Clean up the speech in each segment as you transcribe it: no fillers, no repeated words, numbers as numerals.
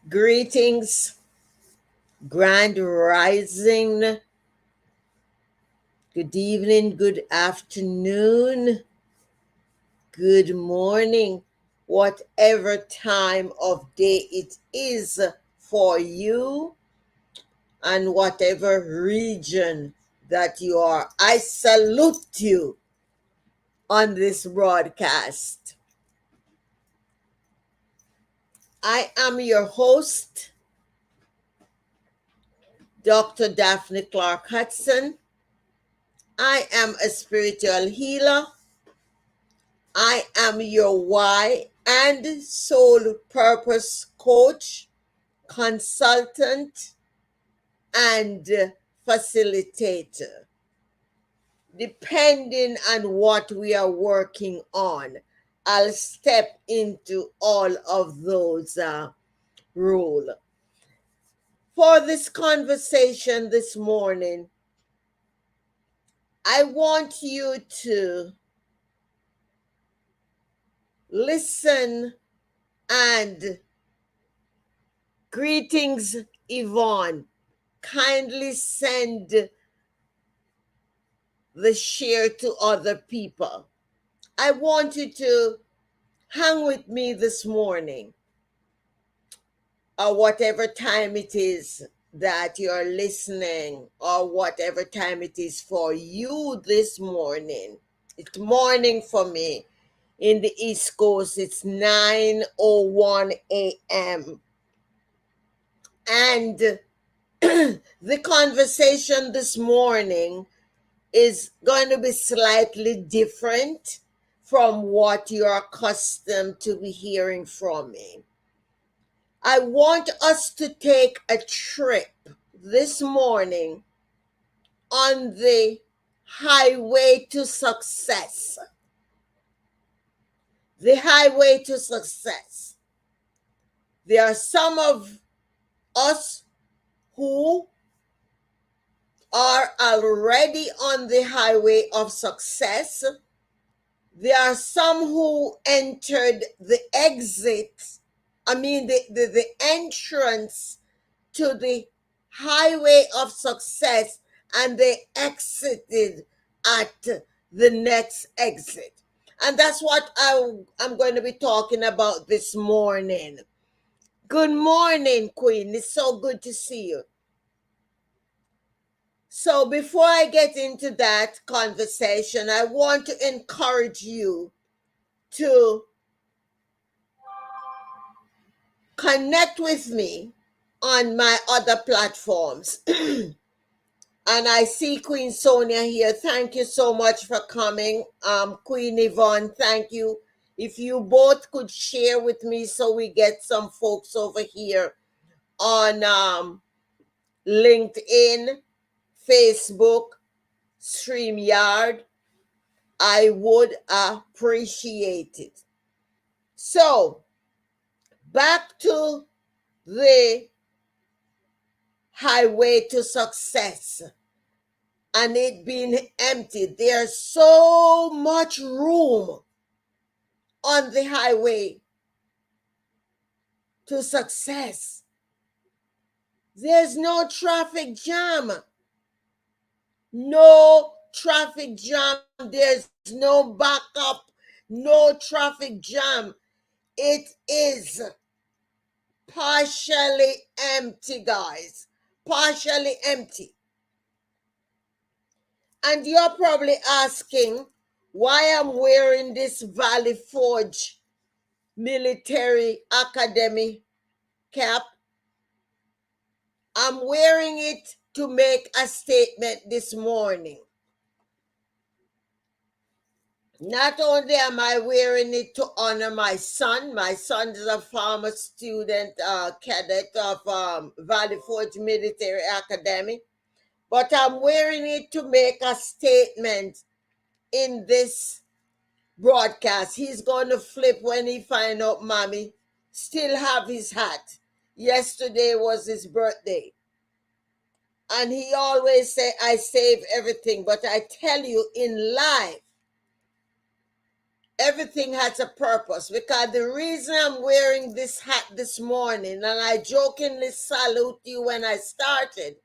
Greetings, grand rising, good evening, good afternoon, good morning, whatever time of day it is for you and whatever region that you are. I salute you on this broadcast. I am your host, Dr. Daphne Clarke-Hudson. I am a spiritual healer. I am your why and soul purpose coach, consultant, and facilitator. Depending on what we are working on, I'll step into all of those roles. For this conversation this morning, I want you to listen and greetings, Yvonne. Kindly send the share to other people. I want you to hang with me this morning, or whatever time it is that you're listening, or whatever time it is for you this morning. It's morning for me. In the East Coast, it's 9:01 a.m. And the conversation this morning is going to be slightly different from what you're accustomed to be hearing from me. I want us to take a trip this morning on the highway to success. The highway to success. There are some of us who are already on the highway of success. There are some who entered the the entrance to the highway of success, and they exited at the next exit. And that's what I'm going to be talking about this morning. Good morning, Queen. It's so good to see you. So before I get into that conversation, I want to encourage you to connect with me on my other platforms. And I see Queen Sonia here. Thank you so much for coming. Queen Yvonne, thank you. If you both could share with me so we get some folks over here on LinkedIn, Facebook, StreamYard, I would appreciate it. So, back to the highway to success and it being empty. There's so much room on the highway to success. There's no traffic jam. No traffic jam. There's no backup. No traffic jam. It is partially empty, guys. Partially empty. And you're probably asking why I'm wearing this Valley Forge Military Academy cap. I'm wearing it to make a statement this morning. Not only am I wearing it to honor my son. My son is a former student, cadet of Valley Forge Military Academy. But I'm wearing it to make a statement in this broadcast. He's going to flip when he find out mommy still have his hat. Yesterday was his birthday. And he always say, I save everything. But I tell you, in life, Everything has a purpose, because the reason I'm wearing this hat this morning, and I jokingly salute you when I started,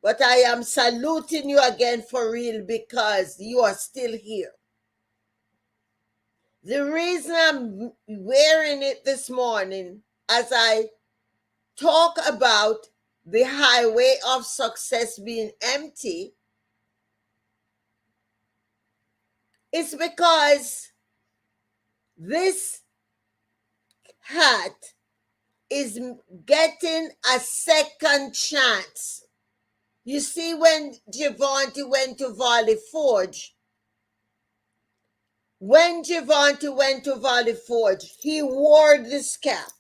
but I am saluting you again for real because you are still here. The reason I'm wearing it this morning as I talk about the highway of success being empty is because this hat is getting a second chance. You see, when Javante went to Valley Forge, he wore this cap.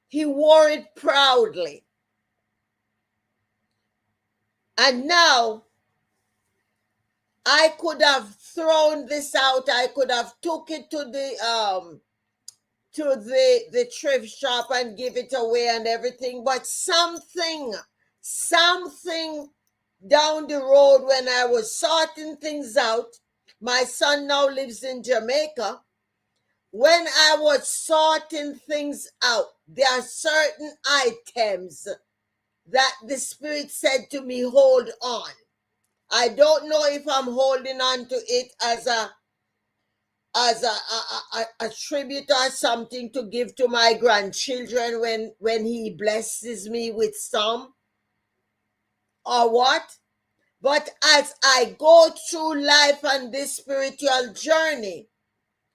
He wore it proudly. And now I could have thrown this out. I could have took it to the thrift shop and give it away and everything, but something down the road, when I was sorting things out, my son now lives in Jamaica. When I was sorting things out, there are certain items that the Spirit said to me, hold on. I don't know if I'm holding on to it as a tribute or something to give to my grandchildren when he blesses me with some, or what. But as I go through life on this spiritual journey,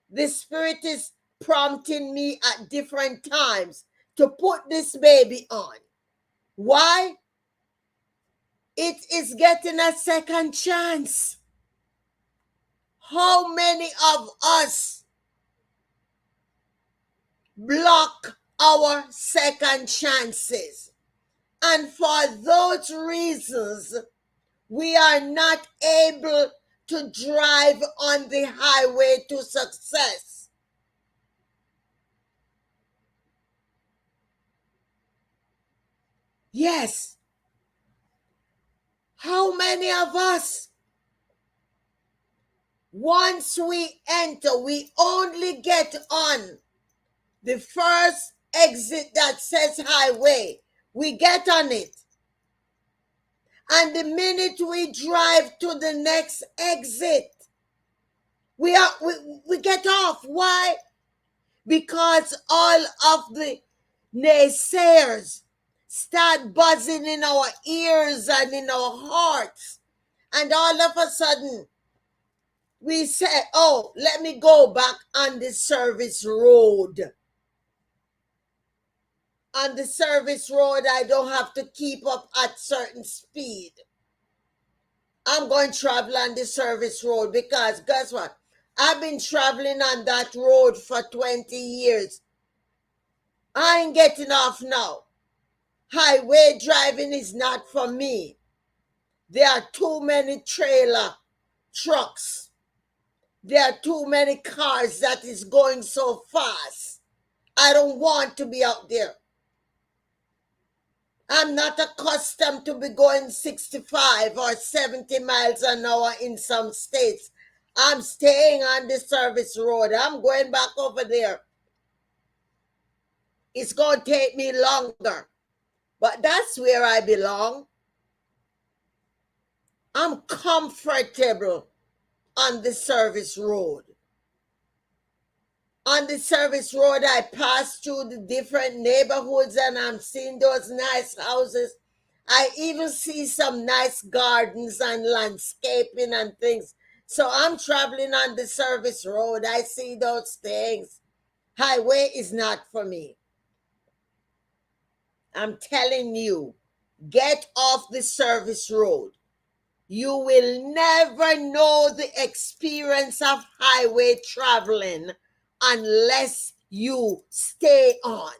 the Spirit is prompting me at different times to put this baby on. Why? It is getting a second chance. How many of us block our second chances? And for those reasons, we are not able to drive on the highway to success. Yes. How many of us, once we enter, we only get on the first exit that says highway. We get on it. And the minute we drive to the next exit, we get off. Why? Because all of the naysayers start buzzing in our ears and in our hearts. And all of a sudden, we say, oh, let me go back on the service road. On the service road, I don't have to keep up at certain speed. I'm going to travel on the service road because guess what? I've been traveling on that road for 20 years. I ain't getting off now. Highway driving is not for me. There are too many trailer trucks. There are too many cars that is going so fast. I don't want to be out there. I'm not accustomed to be going 65 or 70 miles an hour in some states. I'm staying on the service road. I'm going back over there. It's going to take me longer. But that's where I belong. I'm comfortable on the service road. On the service road, I pass through the different neighborhoods and I'm seeing those nice houses. I even see some nice gardens and landscaping and things. So I'm traveling on the service road. I see those things. Highway is not for me. I'm telling you, get off the service road. You will never know the experience of highway traveling unless you stay on.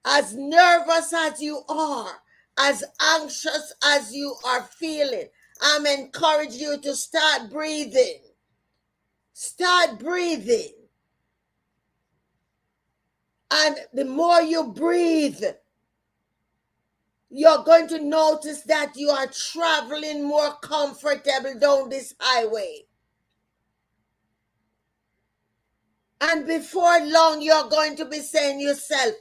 As nervous as you are, as anxious as you are feeling, I'm encouraging you to start breathing. Start breathing. And the more you breathe, you're going to notice that you are traveling more comfortable down this highway. And before long, you're going to be saying yourself,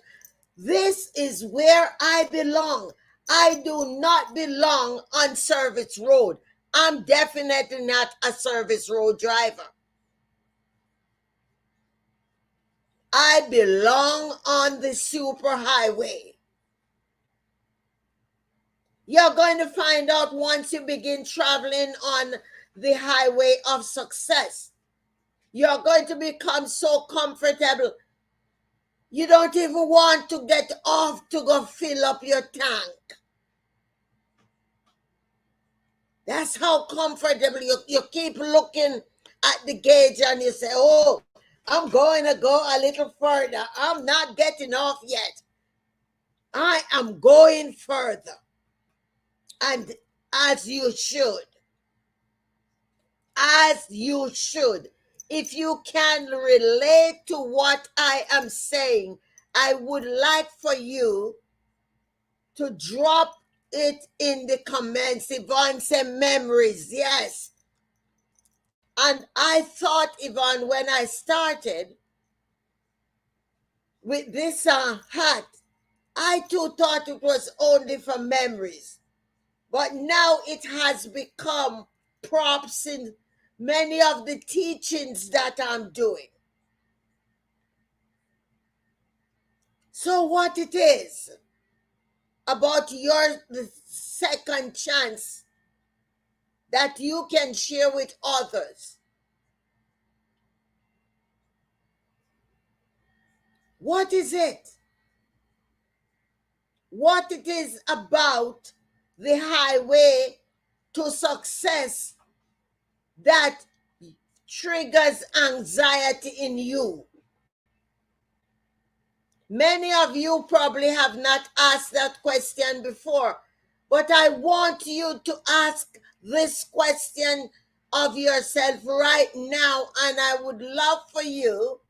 this is where I belong. I do not belong on service road. I'm definitely not a service road driver. I belong on the super highway. You're going to find out once you begin traveling on the highway of success. You're going to become so comfortable. You don't even want to get off to go fill up your tank. That's how comfortable you keep looking at the gauge and you say, oh, I'm going to go a little further. I'm not getting off yet. I am going further. And as you should. As you should. If you can relate to what I am saying, I would like for you to drop it in the comments. Yvonne said memories. Yes. And I thought, Yvonne, when I started with this hat, I too thought it was only for memories. But now it has become props in many of the teachings that I'm doing. So what it is about the second chance that you can share with others. What is it? What it is about the highway to success that triggers anxiety in you? Many of you probably have not asked that question before, but I want you to ask this question of yourself right now, and I would love for you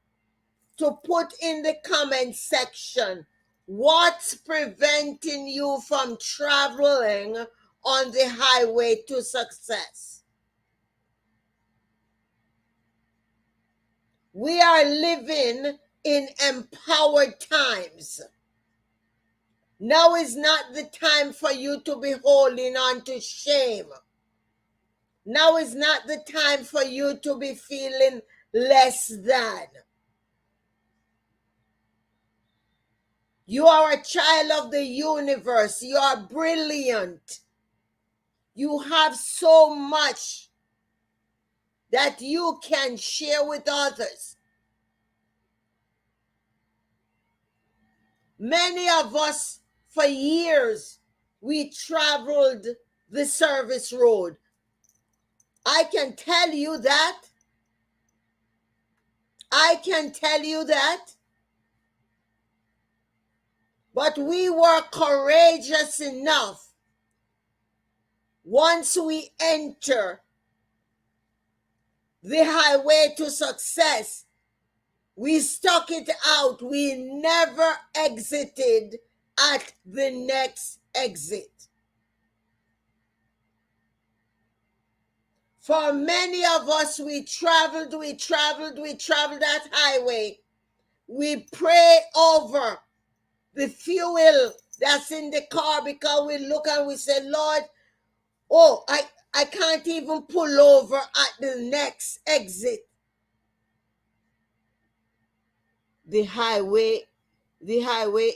to put in the comment section what's preventing you from traveling on the highway to success. We are living in empowered times. Now is not the time for you to be holding on to shame. Now is not the time for you to be feeling less than. You are a child of the universe. You are brilliant. You have so much that you can share with others. Many of us, for years, we traveled the service road. I can tell you that. I can tell you that. But we were courageous enough. Once we enter the highway to success, we stuck it out. We never exited at the next exit. For many of us, we traveled that highway. We pray over the fuel that's in the car because we look and we say, Lord, oh, I can't even pull over at the next exit. The highway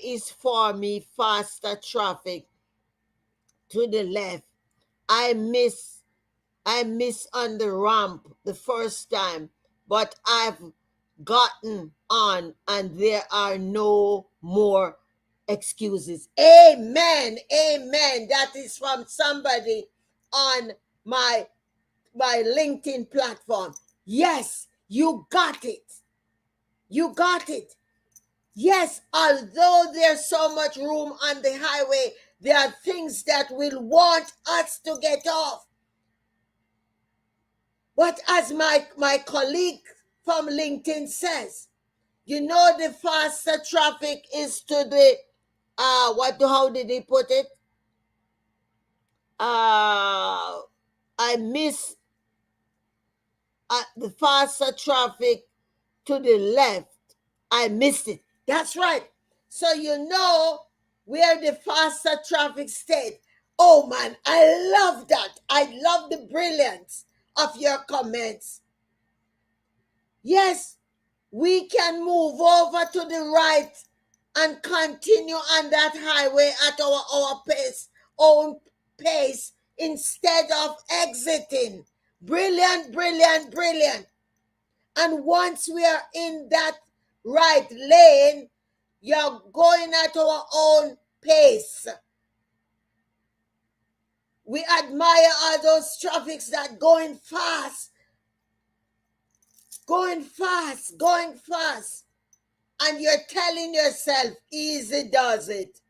is for me faster traffic to the left. I miss on the ramp the first time, but I've gotten on and there are no more excuses. Amen. Amen. That is from somebody on my LinkedIn platform. Yes, you got it. You got it. Yes, although there's so much room on the highway, there are things that will want us to get off. But as my colleague from LinkedIn says, you know, the faster traffic is to the, how did he put it? I miss the faster traffic to the left. I missed it. That's right. So where the faster traffic state. Oh man, I love that. I love the brilliance of your comments. Yes, we can move over to the right and continue on that highway at our own pace instead of exiting. Brilliant, brilliant, brilliant. And once we are in that right lane, you're going at our own pace. We admire all those traffics that going fast, going fast, going fast. And you're telling yourself, easy does it.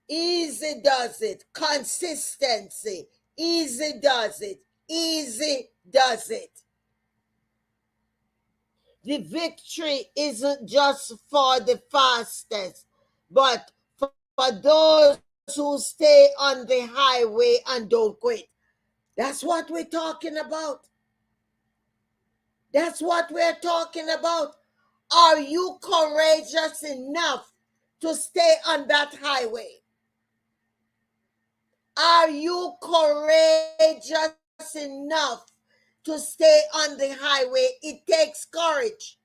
Easy does it. Consistency. Easy does it. Easy does it. The victory isn't just for the fastest, but for those who stay on the highway and don't quit. That's what we're talking about. That's what we're talking about. Are you courageous enough to stay on that highway? Are you courageous enough to stay on the highway? It takes courage.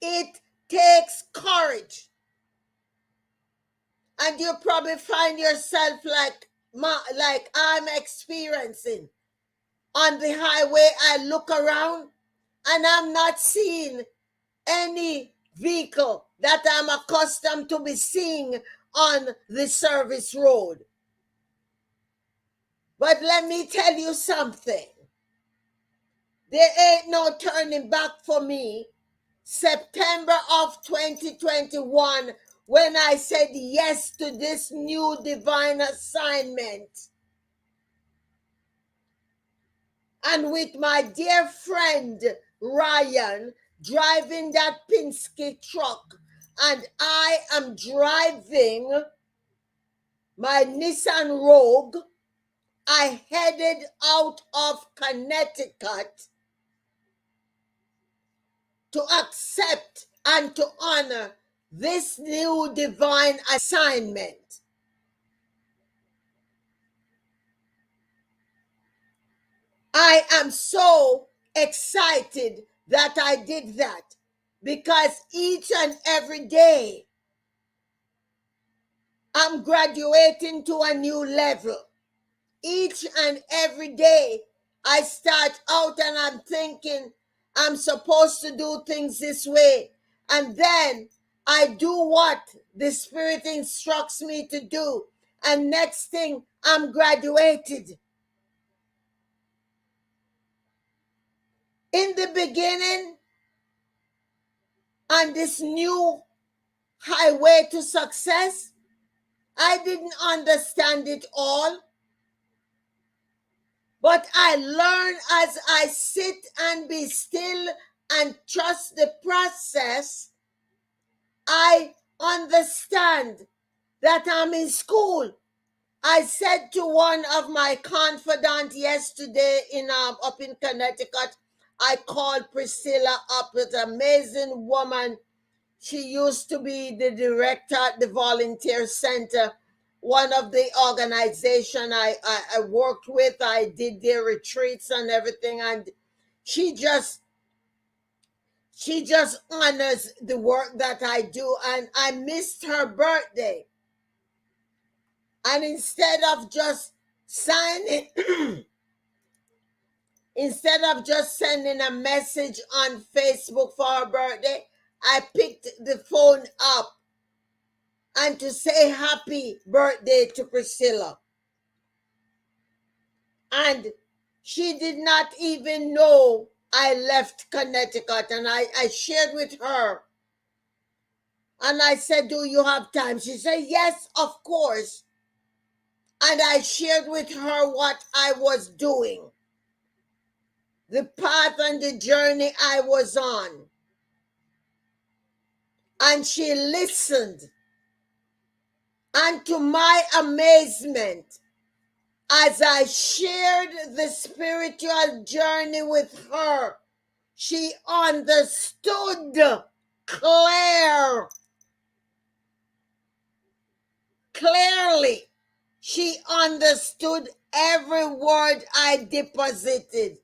It takes courage. And you probably find yourself like I'm experiencing. On the highway, I look around and I'm not seeing any vehicle that I'm accustomed to be seeing on the service road. But let me tell you something. There ain't no turning back for me. September of 2021, when I said yes to this new divine assignment. And with my dear friend Ryan driving that Penske truck, and I am driving my Nissan Rogue, I headed out of Connecticut to accept and to honor this new divine assignment. I am so excited that I did that, because each and every day I'm graduating to a new level. Each and every day I start out and I'm thinking I'm supposed to do things this way. And then I do what the Spirit instructs me to do. And next thing, I'm graduated. In the beginning, on this new highway to success, I didn't understand it all. But I learn as I sit and be still and trust the process. I understand that I'm in school. I said to one of my confidants yesterday up in Connecticut, I called Priscilla up, an amazing woman. She used to be the director at the Volunteer Center, one of the organization I worked with. I did their retreats and everything, and she just honors the work that I do. And I missed her birthday, and instead of just signing instead of just sending a message on Facebook for her birthday, I picked the phone up and to say happy birthday to Priscilla. And she did not even know I left Connecticut. And I shared with her. And I said, do you have time? She said, yes, of course. And I shared with her what I was doing, the path and the journey I was on. And she listened. And to my amazement, as I shared the spiritual journey with her, she understood clearly. She understood every word I deposited.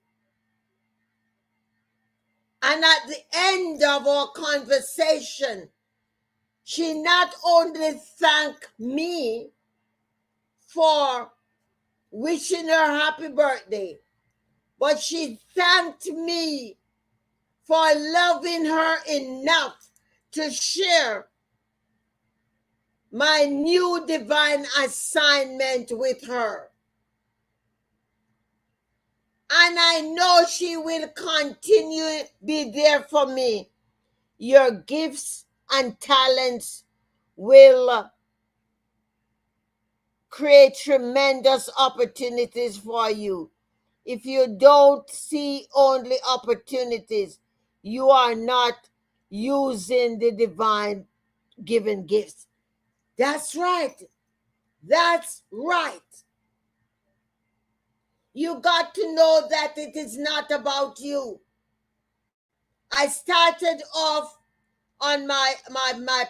And at the end of our conversation, she not only thanked me for wishing her happy birthday, but she thanked me for loving her enough to share my new divine assignment with her. And I know she will continue be there for me. Your gifts and talents will create tremendous opportunities for you. If you don't see only opportunities, you are not using the divine given gifts. That's right. That's right. You got to know that it is not about you. I started off on my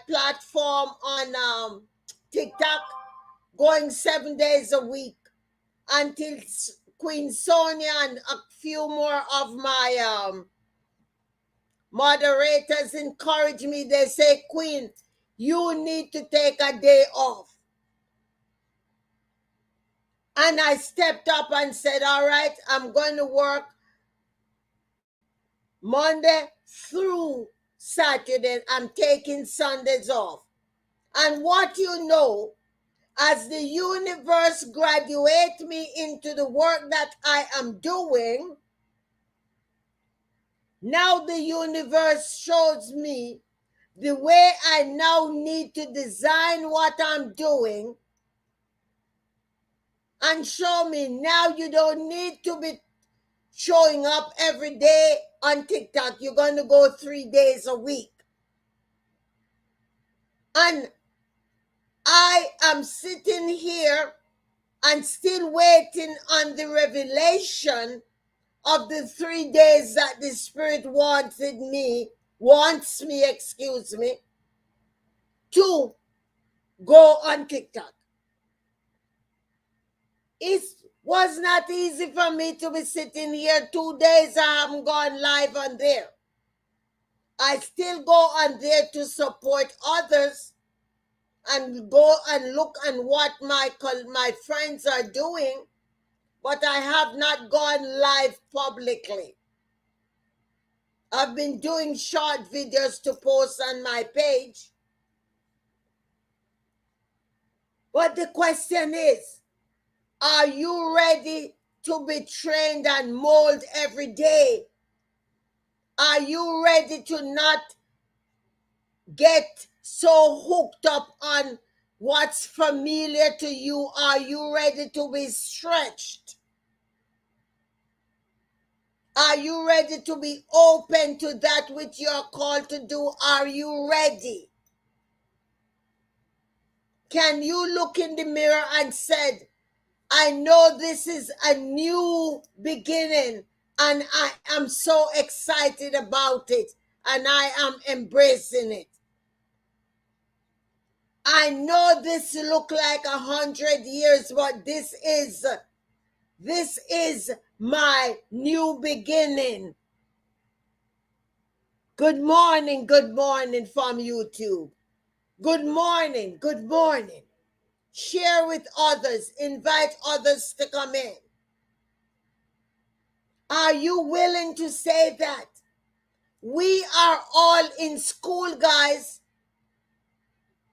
platform on TikTok, going 7 days a week until Queen Sonia and a few more of my moderators encourage me. They say, Queen, you need to take a day off. And I stepped up and said, all right, I'm going to work Monday through Saturday. I'm taking Sundays off. And what you know, as the universe graduates me into the work that I am doing, now the universe shows me the way I now need to design what I'm doing, and show me now you don't need to be showing up every day on TikTok. You're going to go 3 days a week. And I am sitting here and still waiting on the revelation of the 3 days that the Spirit wants me, to go on TikTok. It was not easy for me to be sitting here 2 days. I haven't gone live on there. I still go on there to support others and go and look at what my friends are doing, but I have not gone live publicly. I've been doing short videos to post on my page. But the question is, are you ready to be trained and molded every day? Are you ready to not get so hooked up on what's familiar to you? Are you ready to be stretched? Are you ready to be open to that which you're called to do? Are you ready? Can you look in the mirror and said, I know this is a new beginning and I am so excited about it and I am embracing it. I know this look like 100 years, but this is my new beginning. Good morning from YouTube. Good morning. Share with others, invite others to come in. Are you willing to say that? We are all in school, guys.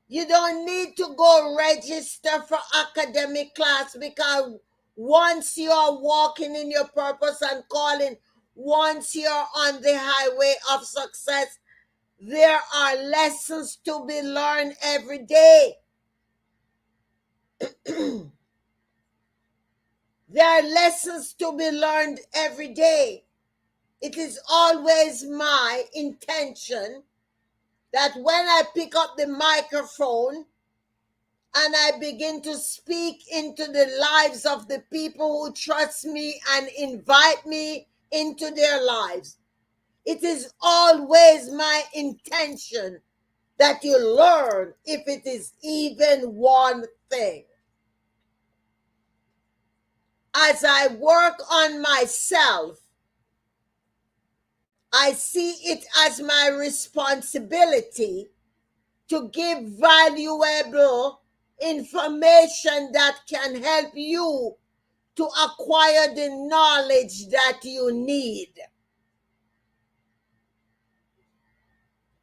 You don't need to go register for academic class, because once you are walking in your purpose and calling, once you're on the highway of success, there are lessons to be learned every day. There are lessons to be learned every day. It is always my intention that when I pick up the microphone, and I begin to speak into the lives of the people who trust me and invite me into their lives. It is always my intention that you learn, if it is even one thing. As I work on myself, I see it as my responsibility to give valuable information that can help you to acquire the knowledge that you need.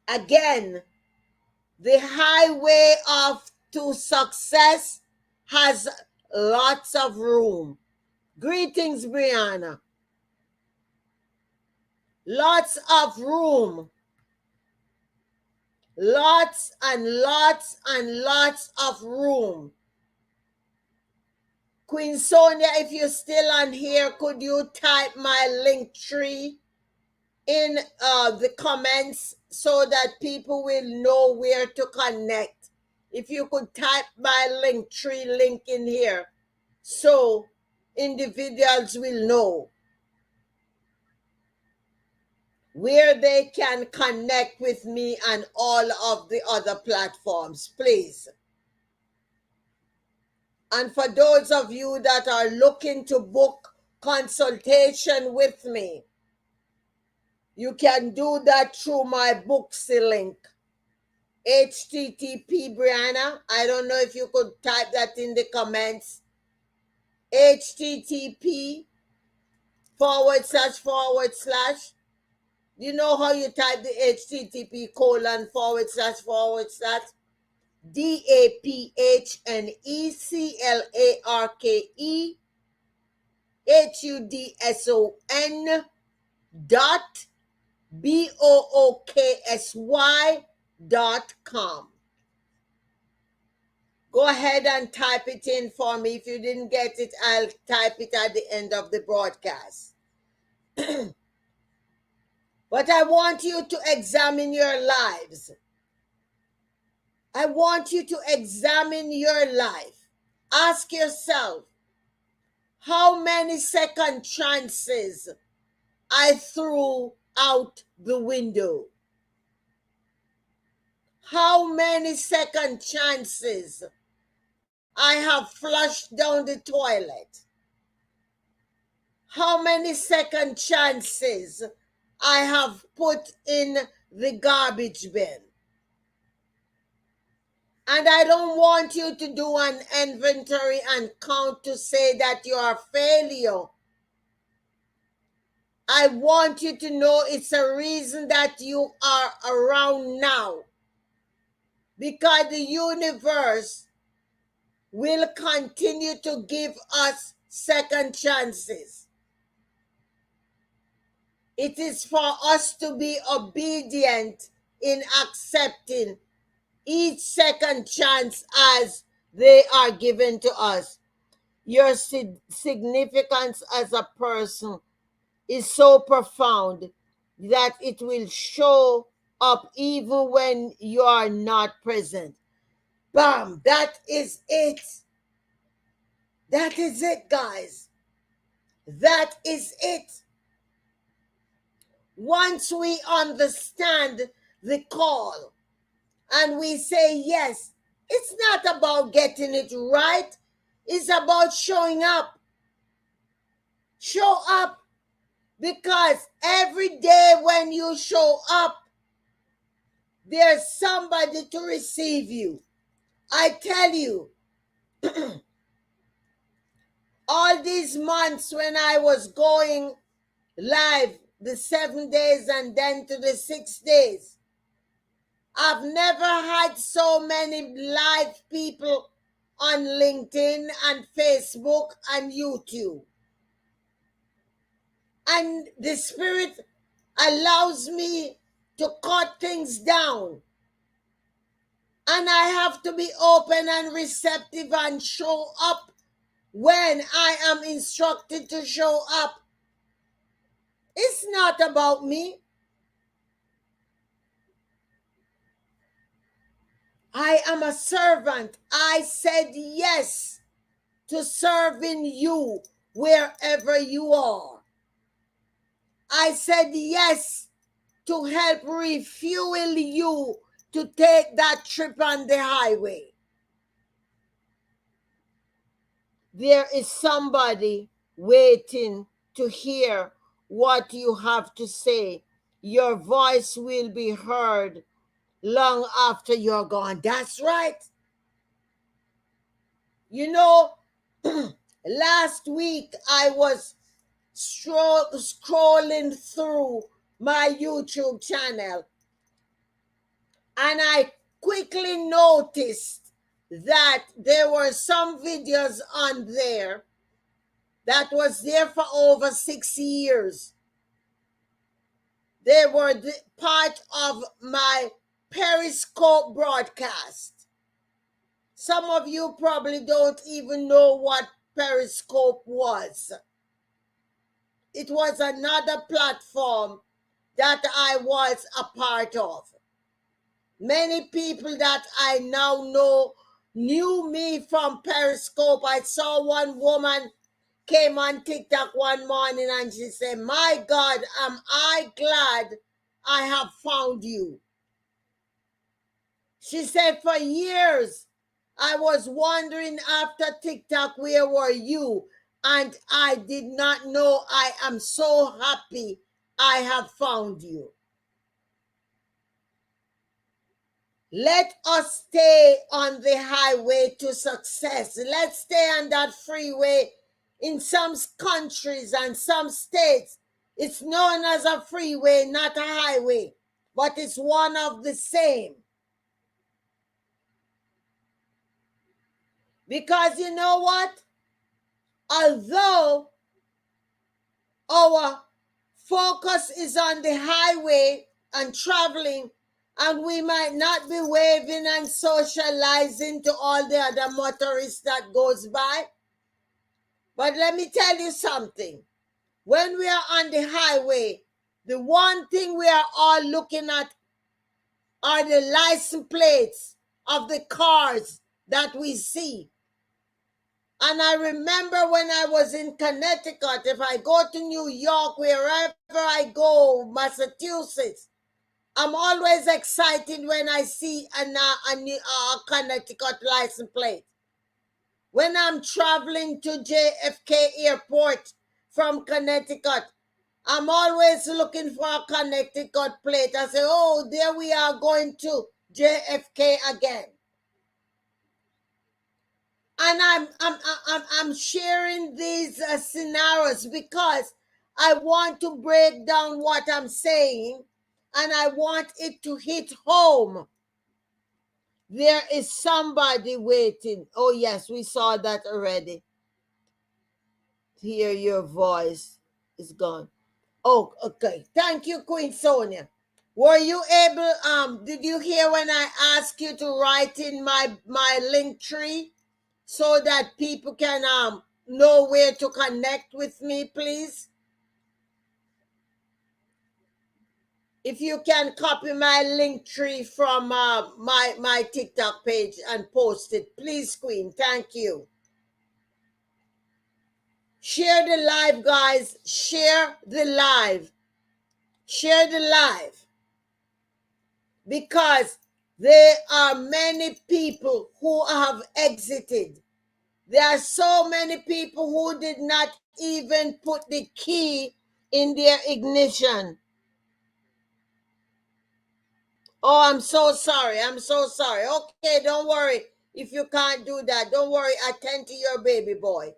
Again, the highway of to success has lots of room. Greetings, Brianna. Lots of room. Lots and lots and lots of room. Queen Sonia, if you're still on here, could you type my link tree in the comments so that people will know where to connect? If you could type my link tree link in here so individuals will know where they can connect with me and all of the other platforms, please. And for those of you that are looking to book consultation with me, you can do that through my Booksy link. HTTP, Brianna, I don't know if you could type that in the comments. HTTP // You know how you type the HTTP :/ DAPHEHUDSON.BOOKSY.com. Go ahead and type it in for me. If you didn't get it, I'll type it at the end of the broadcast. But I want you to examine your lives. I want you to examine your life. Ask yourself, how many second chances I threw out the window? How many second chances I have flushed down the toilet? How many second chances I have put in the garbage bin? And I don't want you to do an inventory and count to say that you are a failure. I want you to know it's a reason that you are around now. Because the universe will continue to give us second chances. It is for us to be obedient in accepting each second chance as they are given to us. Your significance as a person is so profound that it will show up even when you are not present. Bam! That is it. That is it, guys. That is it. Once we understand the call and we say yes, it's not about getting it right. It's about showing up. Show up, because every day when you show up, there's somebody to receive you. I tell you, all these months when I was going live, the 7 days and then to the 6 days, I've never had so many live people on LinkedIn and Facebook and YouTube. And the Spirit allows me to cut things down. And I have to be open and receptive and show up when I am instructed to show up. It's not about me. I am a servant. I said yes to serving you wherever you are. I said yes to help refuel you to take that trip on the highway. There is somebody waiting to hear what you have to say. Your voice will be heard long after you're gone. That's right. You know, last week I was scrolling through my YouTube channel, and I quickly noticed that there were some videos on there that was there for over 6 years. They were part of my Periscope broadcast. Some of you probably don't even know what Periscope was. It was another platform that I was a part of. Many people that I now know knew me from Periscope. I saw one woman came on TikTok one morning and she said, "My God, am I glad I have found you." She said, "For years, I was wondering after TikTok, where were you? And I did not know. I am so happy I have found you." Let us stay on the highway to success. Let's stay on that freeway. In some countries and some states, it's known as a freeway, not a highway, but it's one of the same. Because you know what? Although our focus is on the highway and traveling, and we might not be waving and socializing to all the other motorists that goes by, but let me tell you something. When we are on the highway, the one thing we are all looking at are the license plates of the cars that we see. And I remember when I was in Connecticut, if I go to New York, wherever I go, Massachusetts, I'm always excited when I see a Connecticut license plate. When I'm traveling to JFK Airport from Connecticut, I'm always looking for a Connecticut plate. I say, "Oh, there we are going to JFK again." And I'm sharing these scenarios because I want to break down what I'm saying, and I want it to hit home. There is somebody waiting. Oh yes, we saw that already. Hear your voice is gone. Oh, okay. Thank you, Queen Sonia. Were you able, did you hear when I asked you to write in my link tree so that people can know where to connect with me, please? If you can copy my link tree from my TikTok page and post it, please, Queen. Thank you. Share the live, guys. Share the live. Share the live. Because there are many people who have exited. There are so many people who did not even put the key in their ignition. Oh, I'm so sorry. I'm so sorry. Okay, don't worry. If you can't do that, don't worry. Attend to your baby boy.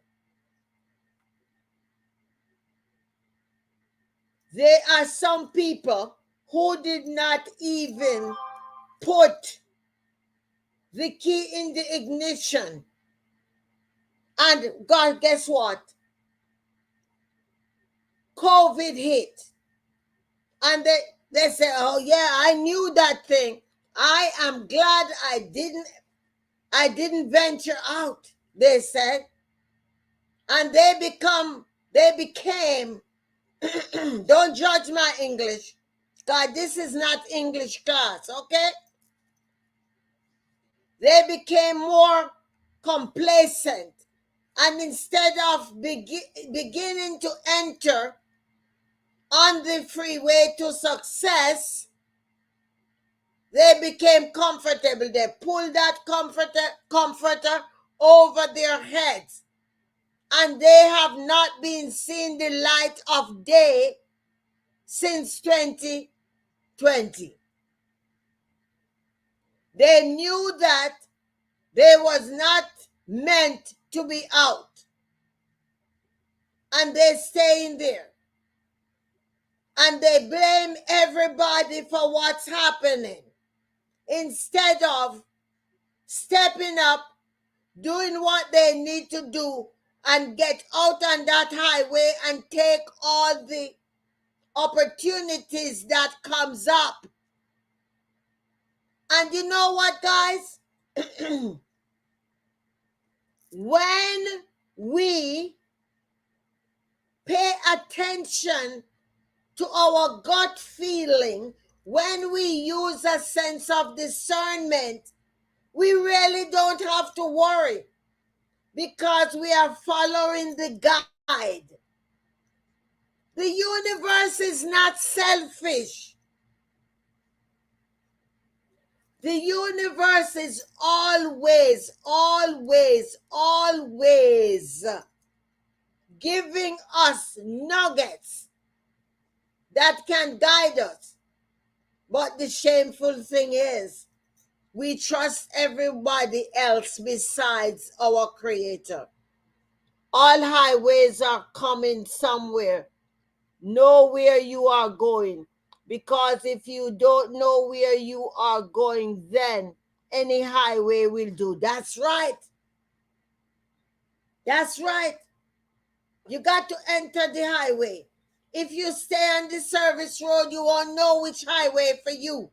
There are some people who did not even put the key in the ignition. And God, guess what? COVID hit. And they say, "Oh yeah, I knew that thing. I am glad I didn't venture out," they said. And they became don't judge my English. God, this is not English class, okay? they became more complacent. And instead of beginning to enter on the freeway to success, they became comfortable. They pulled that comforter over their heads. And they have not been seeing the light of day since 2020. They knew that they was not meant to be out. And they stay in there. And they blame everybody for what's happening, instead of stepping up, doing what they need to do, and get out on that highway and take all the opportunities that comes up. And you know what, guys? When we pay attention to our gut feeling, when we use a sense of discernment, we really don't have to worry, because we are following the guide. The universe is not selfish. The universe is always giving us nuggets that can guide us. But the shameful thing is, we trust everybody else besides our Creator. All highways are coming somewhere. Know where you are going. Because if you don't know where you are going, then any highway will do. That's right. That's right. You got to enter the highway. If you stay on the service road, you won't know which highway for you.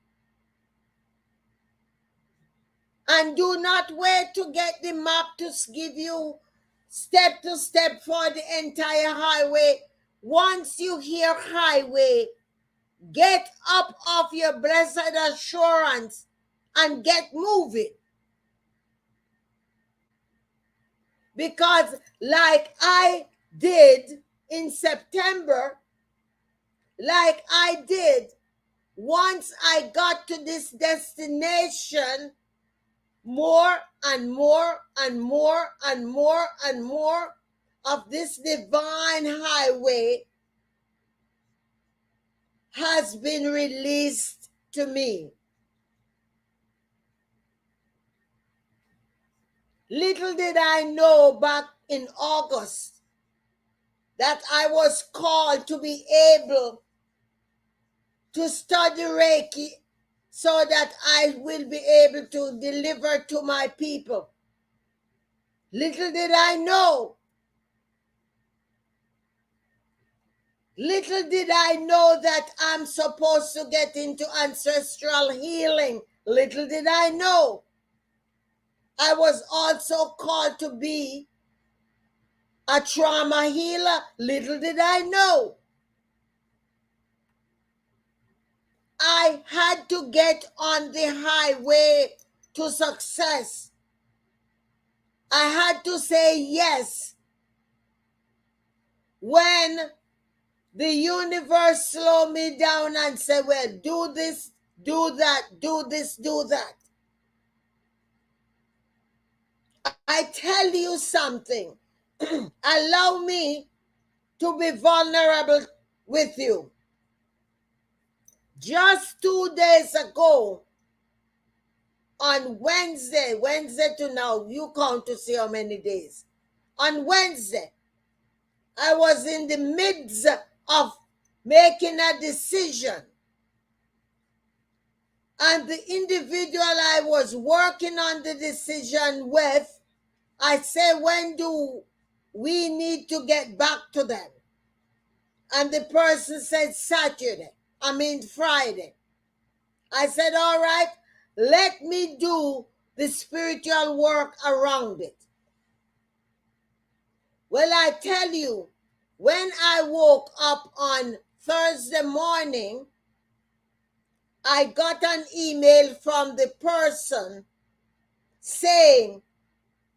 And do not wait to get the map to give you step to step for the entire highway. Once you hear highway, get up off your blessed assurance and get moving. Because like I did in September, like I did once I got to this destination, more and more and more and more and more of this divine highway has been released to me. Little did I know back in August that I was called to be able to study Reiki so that I will be able to deliver to my people. Little did I know. Little did I know that I'm supposed to get into ancestral healing. Little did I know. I was also called to be a trauma healer. Little did I know. I had to get on the highway to success. I had to say yes. When the universe slowed me down and said, well, do this, do that, do this, do that. I tell you something. Allow me to be vulnerable with you. Just 2 days ago, on Wednesday to now, you count to see how many days. On Wednesday, I was in the midst of making a decision. And the individual I was working on the decision with, I said, when do we need to get back to them? And the person said Friday. I said, all right, let me do the spiritual work around it. Well, I tell you, when I woke up on Thursday morning, I got an email from the person saying,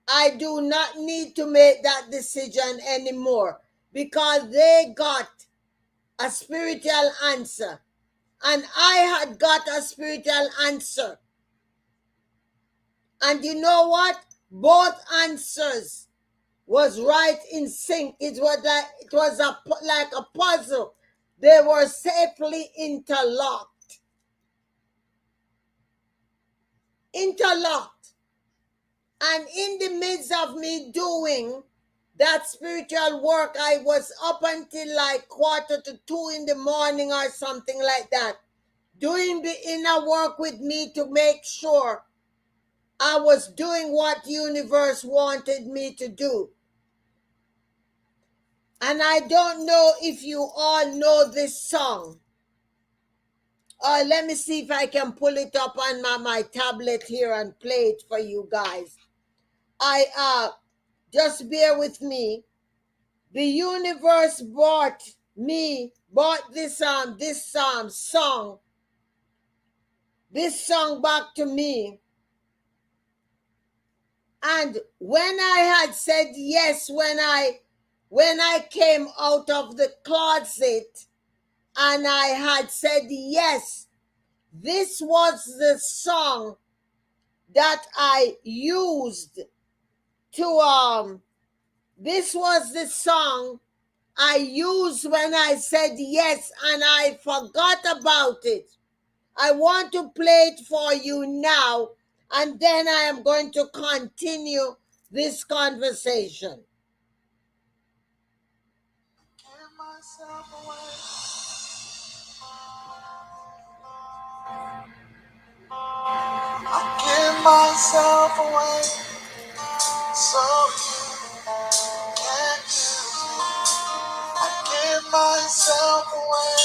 I do not need to make that decision anymore because they got a spiritual answer. And I had got a spiritual answer. And you know what? Both answers was right in sync. Like a puzzle. They were safely interlocked. Interlocked. And in the midst of me doing that spiritual work, I was up until like 1:45 in the morning or something like that, doing the inner work with me to make sure I was doing what the universe wanted me to do. And I don't know if you all know this song. Let me see if I can pull it up on my tablet here and play it for you guys. Just bear with me. The universe brought this song back to me. And when I had said yes, when I came out of the closet and I had said yes, this was the song that I used to this was the song I used when I said yes, and I forgot about it. I want to play it for you now, and then I am going to continue this conversation. Give myself away. I give myself away so you can use me. I give myself away.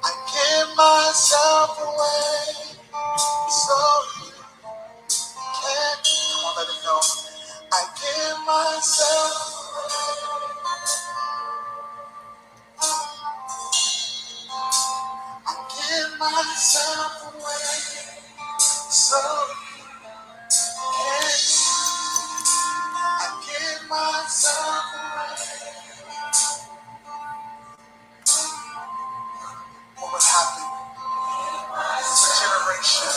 I give myself away so you can. Come on, let it go. I give myself. I give myself away so you can. I give myself away. What would happen if a generation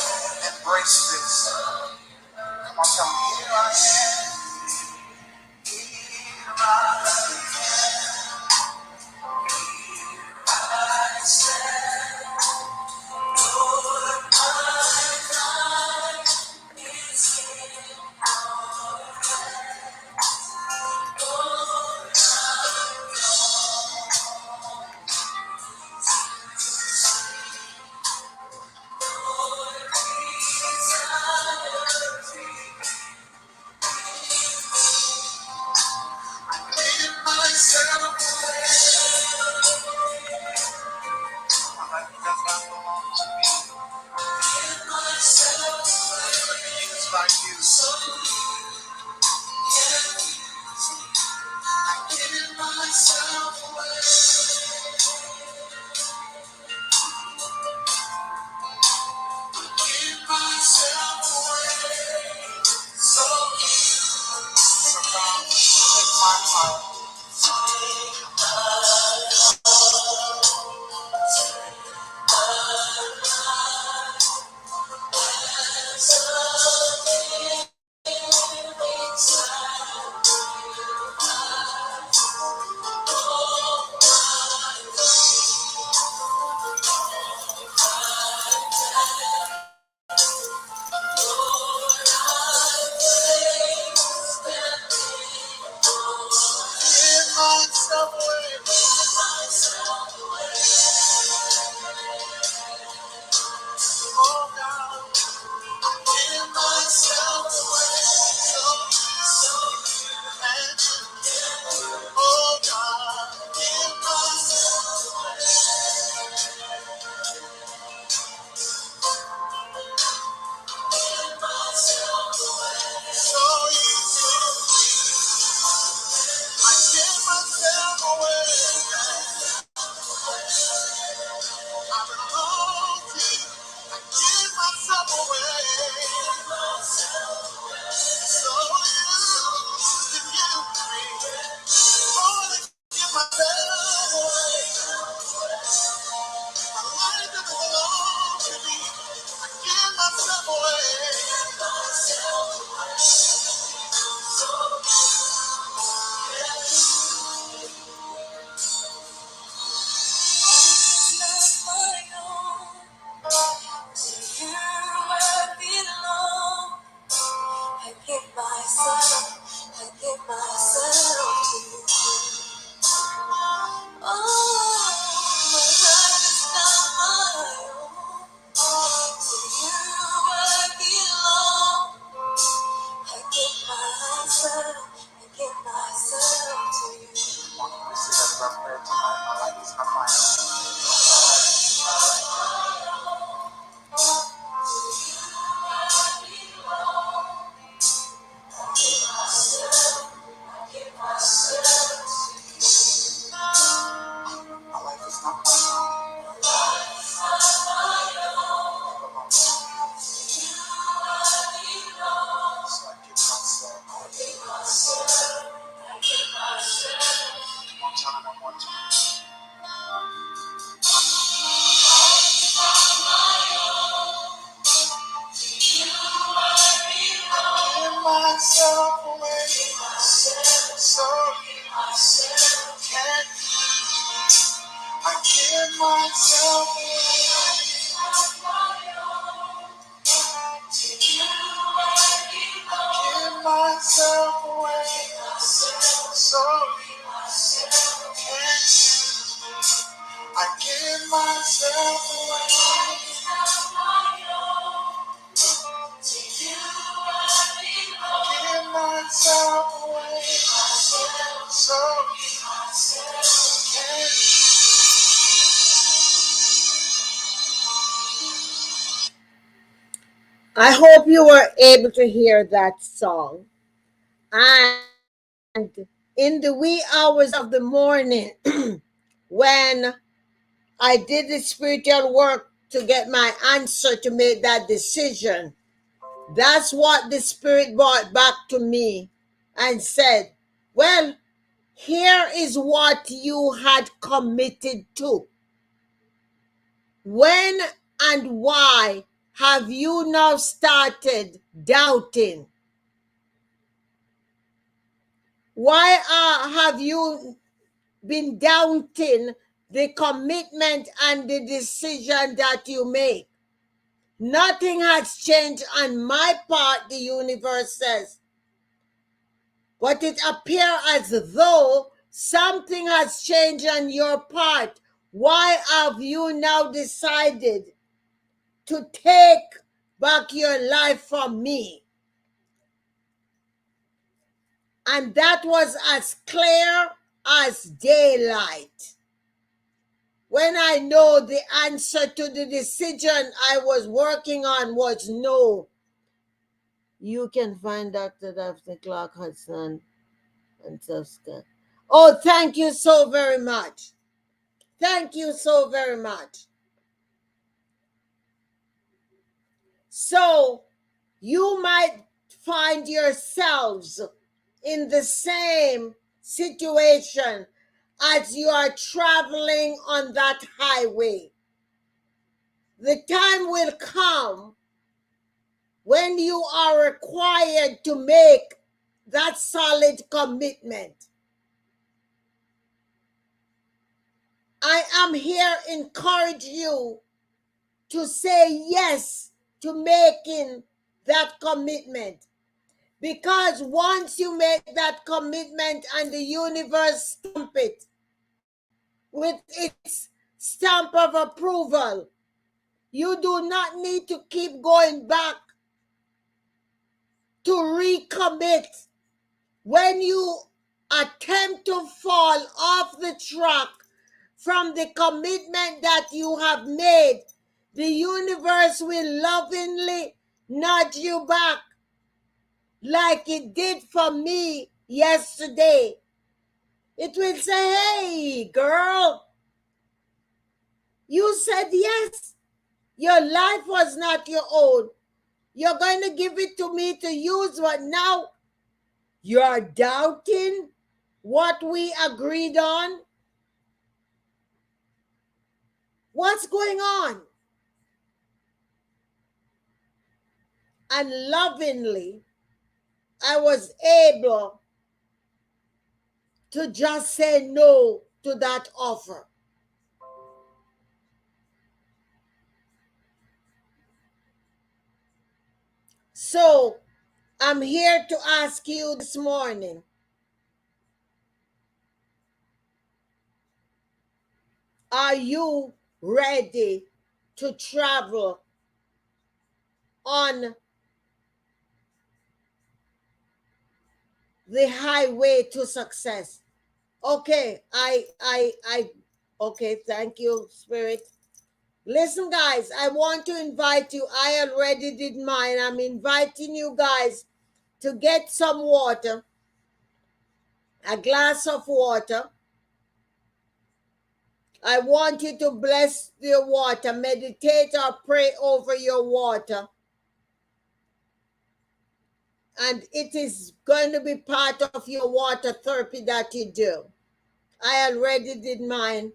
embrace this? Come on, tell me. Here I am. Here I stand. I give myself give myself away. So you can use me. I give myself away. Give myself away. So you can. I hope you were able to hear that song. And in the wee hours of the morning, when I did the spiritual work to get my answer to make that decision, that's what the Spirit brought back to me and said, well, here is what you had committed to. When and why have you now started doubting? Why have you been doubting the commitment and the decision that you make? Nothing has changed on my part, the universe says. But it appears as though something has changed on your part. Why have you now decided to take back your life from me? And that was as clear as daylight. When I know the answer to the decision I was working on was no. You can find Dr. Daphne Clarke-Hudson and Tuska. Oh, thank you so very much. Thank you so very much. So, you might find yourselves in the same situation as you are traveling on that highway. The time will come when you are required to make that solid commitment. I am here encourage you to say yes to making that commitment. Because once you make that commitment and the universe stamp it with its stamp of approval, you do not need to keep going back to recommit. When you attempt to fall off the track from the commitment that you have made, the universe will lovingly nudge you back like it did for me yesterday. It will say, hey, girl, you said yes. Your life was not your own. You're going to give it to me to use, but now you're doubting what we agreed on. What's going on? And lovingly, I was able to just say no to that offer. So, I'm here to ask you this morning, are you ready to travel on the highway to success? Okay, okay, thank you, Spirit. Listen, guys, I want to invite you. I already did mine. I'm inviting you guys to get some water, a glass of water. I want you to bless your water, meditate or pray over your water. And it is going to be part of your water therapy that you do. I already did mine.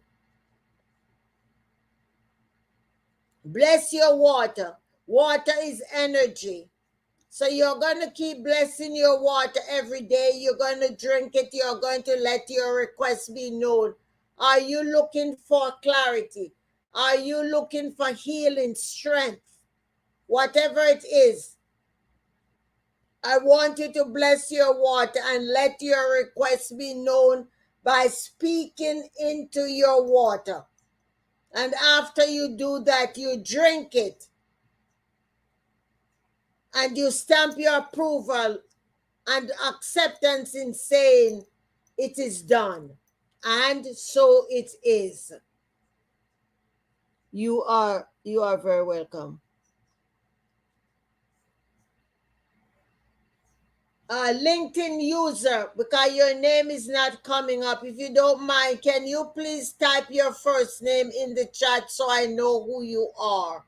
Bless your water. Water is energy. So you're going to keep blessing your water every day. You're going to drink it. You're going to let your requests be known. Are you looking for clarity? Are you looking for healing, strength? Whatever it is, I want you to bless your water and let your requests be known by speaking into your water. And after you do that, you drink it and you stamp your approval and acceptance in saying it is done. And so it is. You are very welcome. LinkedIn user, because your name is not coming up. If you don't mind, can you please type your first name in the chat so I know who you are?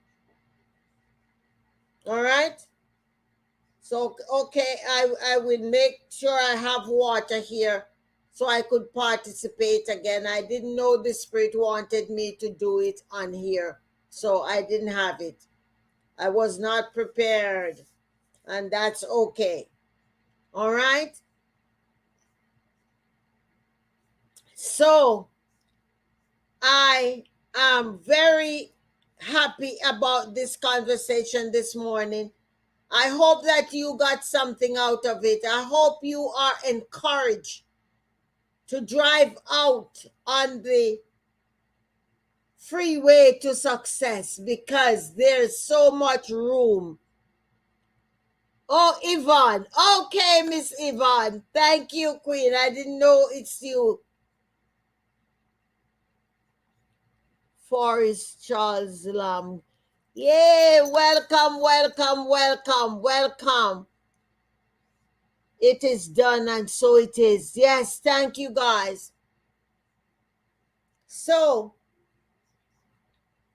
All right. So, okay, I will make sure I have water here so I could participate again. I didn't know the Spirit wanted me to do it on here, so I didn't have it. I was not prepared, and that's okay. All right. So, I am very happy about this conversation this morning. I hope that you got something out of it. I hope you are encouraged to drive out on the freeway to success because there's so much room. Oh, Yvonne. Okay, Miss Yvonne. Thank you, Queen. I didn't know it's you. Forrest Charles Lamb. Yay, welcome, welcome, welcome, welcome. It is done and so it is. Yes, thank you guys. So,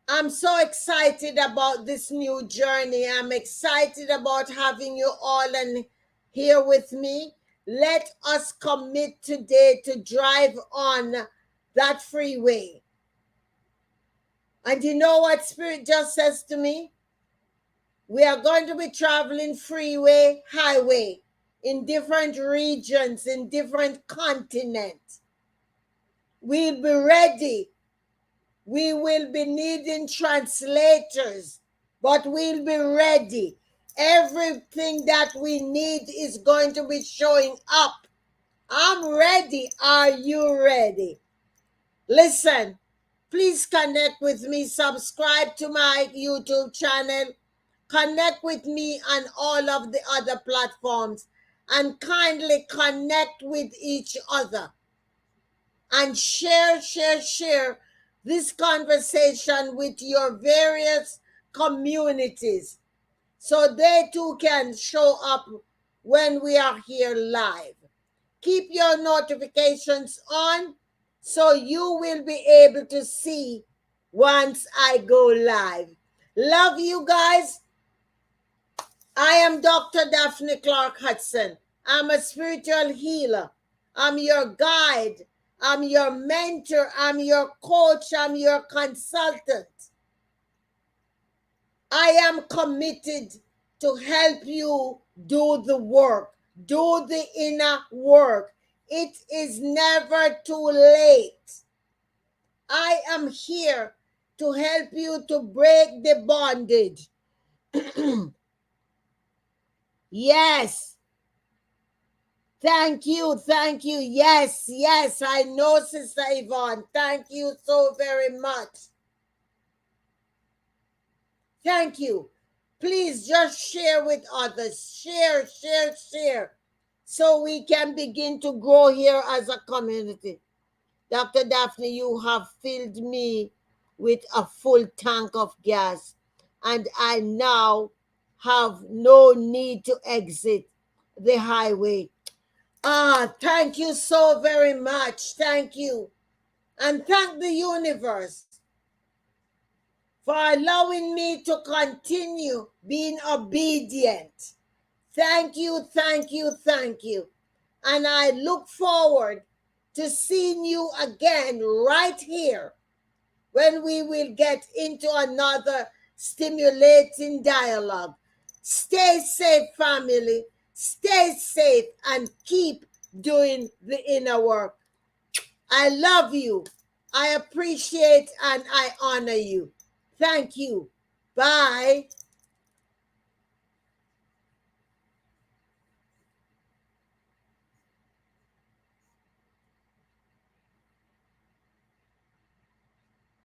I'm so excited about this new journey. I'm excited about having you all and here with me. Let us commit today to drive on that freeway. And you know what Spirit just says to me? We are going to be traveling freeway, highway in different regions, in different continents. We'll be ready. We will be needing translators, but we'll be ready. Everything that we need is going to be showing up. I'm ready. Are you ready? Listen, please connect with me. Subscribe to my YouTube channel. Connect with me on all of the other platforms and kindly connect with each other and share this conversation with your various communities so they too can show up when we are here live. Keep your notifications on so you will be able to see once I go live. Love you guys. I am Dr. Daphne Clarke-Hudson. I'm a spiritual healer. I'm your guide. I'm your mentor. I'm your coach. I'm your consultant. I am committed to help you do the work, do the inner work. It is never too late. I am here to help you to break the bondage. Yes. Thank you. Thank you. Yes, yes, I know, Sister Yvonne. Thank you so very much. Thank you. Please just share with others. Share. So we can begin to grow here as a community. Dr. Daphne, you have filled me with a full tank of gas, and I now have no need to exit the highway. Thank you so very much. Thank you. And thank the universe for allowing me to continue being obedient. Thank you. And I look forward to seeing you again right here when we will get into another stimulating dialogue. Stay safe, family. Stay safe and keep doing the inner work. I love you. I appreciate and I honor you. Thank you. Bye.